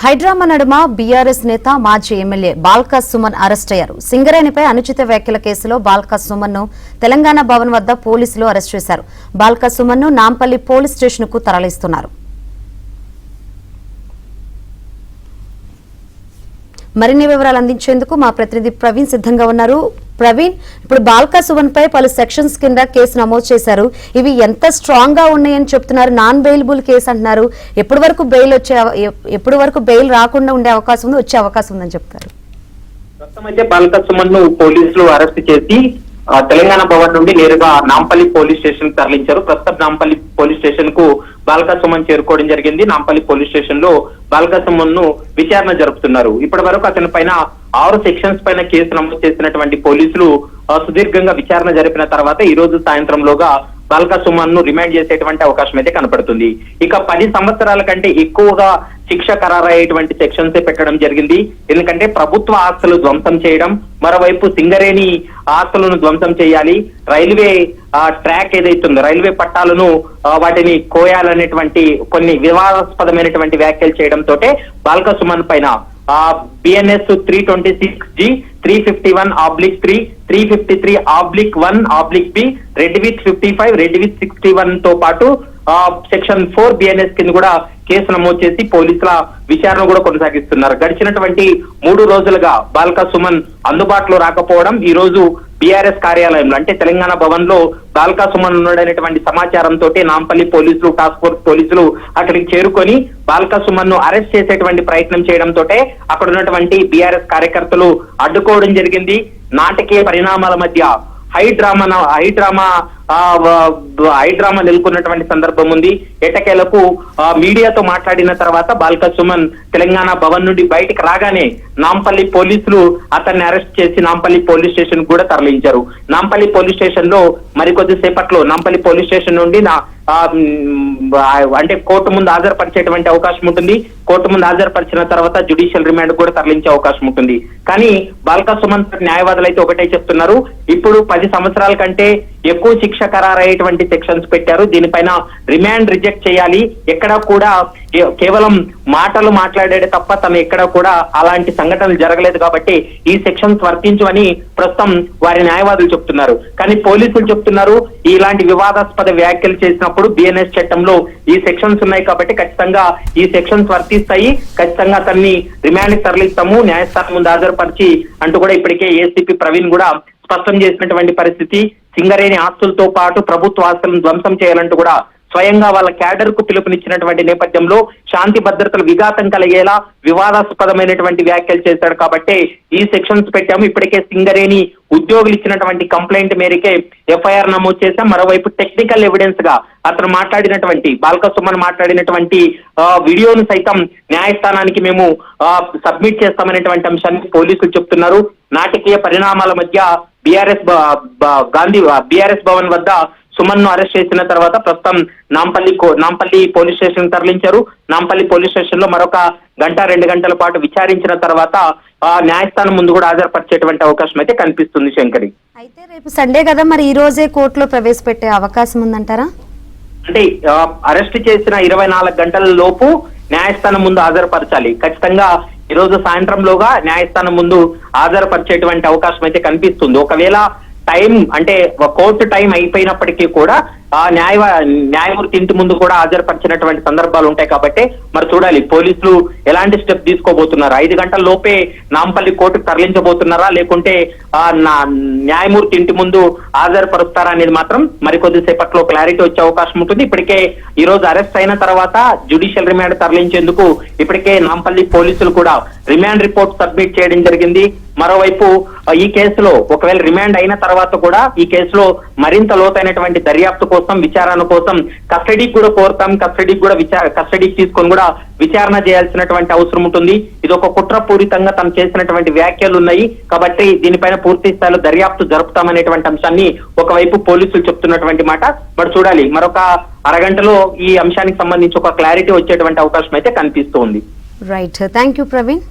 High drama నడుమ BRS నేత మాజీ ఎమ్మెల్యే బాల్కా సుమన్ అరెస్ట్ అయ్యారు. సింగరేణిపై అనుచిత వ్యాఖ్యల కేసులో బాల్కా సుమన్ ను తెలంగాణ భవన్ వద్ద పోలీసులు అరెస్ట్ చేశారు. బాల్కా సుమన్ ను నాంపల్లి పోలీస్ స్టేషన్ కు తరలిస్తున్నారు. మరిన్ని వివరాలు అందించేందుకు మా ప్రతినిధి ప్రవీణ్ సిద్ధంగా ఉన్నారు. ప్రవీణ్, ఇప్పుడు బాల్కా సుమన్ పై పలు సెక్షన్స్ కింద కేసు నమోదు చేశారు. ఇవి ఎంత స్ట్రాంగ్ గా ఉన్నాయని చెప్తున్నారు? నాన్ బెయిలబుల్ కేసు అంటున్నారు. ఎప్పటి వరకు బెయిల్ రాకుండా ఉండే అవకాశం ఉంది, వచ్చే అవకాశం ఉందని చెప్తారు? ప్రస్తుతం అయితే బాల్కా సుమన్ ను పోలీసులు అరెస్ట్ చేసి తెలంగాణ భవన్ నుండి నేరుగా నాంపల్లి పోలీస్ స్టేషన్ తరలించారు. ప్రస్తుతం నాంపల్లి పోలీస్ స్టేషన్ కు బాల్కా సుమన్ చేరుకోవడం జరిగింది. నాంపల్లి పోలీస్ స్టేషన్ లో బాల్కా సుమన్ ను విచారణ జరుపుతున్నారు. ఇప్పటి వరకు అతని పైన 6 సెక్షన్స్ పైన కేసు నమోదు చేసినటువంటి పోలీసులు సుదీర్ఘంగా విచారణ జరిపిన తర్వాత ఈ రోజు సాయంత్రంలోగా బాల్కా సుమన్ ను రిమాండ్ చేసేటువంటి అవకాశం అయితే కనపడుతుంది. ఇక 10 సంవత్సరాల కంటే ఎక్కువగా శిక్ష ఖరారయ్యేటువంటి సెక్షన్స్ పెట్టడం జరిగింది. ఎందుకంటే ప్రభుత్వ ఆస్తులు ధ్వంసం చేయడం, మరోవైపు సింగరేణి ఆస్తులను ధ్వంసం చేయాలి, రైల్వే ట్రాక్ ఏదైతుందో రైల్వే పట్టాలను వాటిని కోయాలనేటువంటి కొన్ని వివాదాస్పదమైనటువంటి వ్యాఖ్యలు చేయడంతో బాల్కా సుమన్ పైన BNS 326G 351/3 353/1/B red with 55 red with 61 తో పాటు సెక్షన్ 4 BNS కింద కూడా కేసు నమోదు చేసి పోలీసుల విచారణ కూడా కొనసాగిస్తున్నారు. గడిచినటువంటి 3 రోజులుగా బాల్కా సుమన్ అందుబాటులో రాకపోవడం, ఈ రోజు బీఆర్ఎస్ కార్యాలయంలో అంటే తెలంగాణ భవన్ లో బాల్కా సుమన్ ఉన్నాడనేటువంటి సమాచారంతో నాంపల్లి పోలీసులు, టాస్క్ ఫోర్స్ పోలీసులు అక్కడికి చేరుకొని బాల్కా సుమన్ ను అరెస్ట్ చేసేటువంటి ప్రయత్నం చేయడంతో అక్కడ ఉన్నటువంటి బీఆర్ఎస్ కార్యకర్తలు అడ్డుకోవడం జరిగింది. నాటకీయ పరిణామాల మధ్య హైడ్రామా నెలకొన్నటువంటి సందర్భం ఉంది. ఎట్టకేలకు మీడియాతో మాట్లాడిన తర్వాత బాల్కా సుమన్ తెలంగాణ భవన్ నుండి బయటికి రాగానే నాంపల్లి పోలీసులు అతన్ని అరెస్ట్ చేసి నాంపల్లి పోలీస్ స్టేషన్ కూడా తరలించారు. నాంపల్లి పోలీస్ స్టేషన్ లో మరికొద్ది సేపట్లో నాంపల్లి పోలీస్ స్టేషన్ నుండి అంటే కోర్టు ముందు హాజరుపరిచేటువంటి అవకాశం ఉంటుంది. కోర్టు ముందు హాజరుపరిచిన తర్వాత జ్యుడిషియల్ రిమాండ్ కూడా తరలించే అవకాశం ఉంటుంది. కానీ బాల్కా సుమన్ న్యాయవాదులు అయితే ఒకటే చెప్తున్నారు, ఇప్పుడు 10 సంవత్సరాల కంటే ఎక్కువ శిక్ష ఖరారయ్యేటువంటి సెక్షన్స్ పెట్టారు. దీనిపైన రిమాండ్ రిజెక్ట్ చేయాలి. ఎక్కడా కూడా కేవలం మాటలు మాట్లాడాడే తప్ప తను ఎక్కడ కూడా అలాంటి సంఘటనలు జరగలేదు కాబట్టి ఈ సెక్షన్స్ వర్తించవని ప్రస్తుతం వారి న్యాయవాదులు చెప్తున్నారు. కానీ పోలీసులు చెప్తున్నారు ఇలాంటి వివాదాస్పద వ్యాఖ్యలు చేసినప్పుడు BNS చట్టంలో ఈ సెక్షన్స్ ఉన్నాయి కాబట్టి ఖచ్చితంగా ఈ సెక్షన్స్ వర్తిస్తాయి, ఖచ్చితంగా అతన్ని రిమాండ్ తరలిస్తాము, న్యాయస్థానం ముందు హాజరుపరిచి అంటూ కూడా ఇప్పటికే ఏసీపీ ప్రవీణ్ కూడా స్పష్టం చేసినటువంటి పరిస్థితి. సింగరేణి ఆస్తులతో పాటు ప్రభుత్వ ఆస్తులను ధ్వంసం చేయాలంటూ కూడా స్వయంగా వాళ్ళ క్యాడర్ కు పిలుపునిచ్చినటువంటి నేపథ్యంలో శాంతి భద్రతలు విఘాతం కలిగేలా వివాదాస్పదమైనటువంటి వ్యాఖ్యలు చేశాడు కాబట్టి ఈ సెక్షన్స్ పెట్టాము. ఇప్పటికే సింగరేణి ఉద్యోగులు ఇచ్చినటువంటి కంప్లైంట్ మేరకే FIR నమోదు చేశాం. మరోవైపు టెక్నికల్ ఎవిడెన్స్ గా అతను మాట్లాడినటువంటి బాల్కా సుమన్ మాట్లాడినటువంటి వీడియోను సైతం న్యాయస్థానానికి మేము సబ్మిట్ చేస్తామనేటువంటి అంశాన్ని పోలీసులు చెప్తున్నారు. నాటకీయ పరిణామాల మధ్య బీఆర్ఎస్ భవన్ వద్ద సుమన్ ను అరెస్ట్ చేసిన తర్వాత ప్రస్తుతం నాంపల్లి పోలీస్ స్టేషన్ తరలించారు. నాంపల్లి పోలీస్ స్టేషన్ లో మరొక 1-2 గంటల పాటు విచారించిన తర్వాత న్యాయస్థానం ముందు కూడా హాజరుపరిచేటువంటి అవకాశం అయితే కనిపిస్తుంది. శంకరి, అయితే రేపు సండే కదా, మరి ఈ రోజే కోర్టులో ప్రవేశపెట్టే అవకాశం ఉందంటారా? అంటే అరెస్ట్ చేసిన 24 గంటల లోపు న్యాయస్థానం ముందు హాజరుపరచాలి. ఖచ్చితంగా ఈ రోజు సాయంత్రంలోగా న్యాయస్థానం ముందు హాజరుపరిచేటువంటి అవకాశం అయితే కనిపిస్తుంది. ఒకవేళ టైం అంటే కోర్టు టైం అయిపోయినప్పటికీ కూడా న్యాయమూర్తి ఇంటి ముందు కూడా హాజరుపరిచినటువంటి సందర్భాలు ఉంటాయి కాబట్టి మరి చూడాలి పోలీసులు ఎలాంటి స్టెప్ తీసుకోబోతున్నారు. 5 గంటల లోపే నాంపల్లి కోర్టుకు తరలించబోతున్నారా, లేకుంటే న్యాయమూర్తి ఇంటి ముందు హాజరుపరుస్తారా అనేది మాత్రం మరికొద్ది సేపట్లో క్లారిటీ వచ్చే అవకాశం ఉంటుంది. ఇప్పటికే ఈ రోజు అరెస్ట్ అయిన తర్వాత జ్యుడిషియల్ రిమాండ్ తరలించేందుకు ఇప్పటికే నాంపల్లి పోలీసులు కూడా రిమాండ్ రిపోర్ట్ సబ్మిట్ చేయడం జరిగింది. మరోవైపు ఈ కేసులో ఒకవేళ రిమాండ్ అయిన తర్వాత కూడా ఈ కేసులో మరింత లోతైనటువంటి దర్యాప్తు కోసం, విచారణ కోసం కస్టడీకి కూడా కోరుతాం. కస్టడీకి తీసుకొని కూడా విచారణ చేయాల్సినటువంటి అవసరం ఉంటుంది. ఇది ఒక కుట్రపూరితంగా తను చేసినటువంటి వ్యాఖ్యలు ఉన్నాయి కాబట్టి దీనిపైన పూర్తి స్థాయిలో దర్యాప్తు జరుపుతామనేటువంటి అంశాన్ని ఒకవైపు పోలీసులు చెప్తున్నటువంటి మాట. మరి చూడాలి, మరొక అరగంటలో ఈ అంశానికి సంబంధించి ఒక క్లారిటీ వచ్చేటువంటి అవకాశం అయితే కనిపిస్తోంది. Right, thank you Praveen.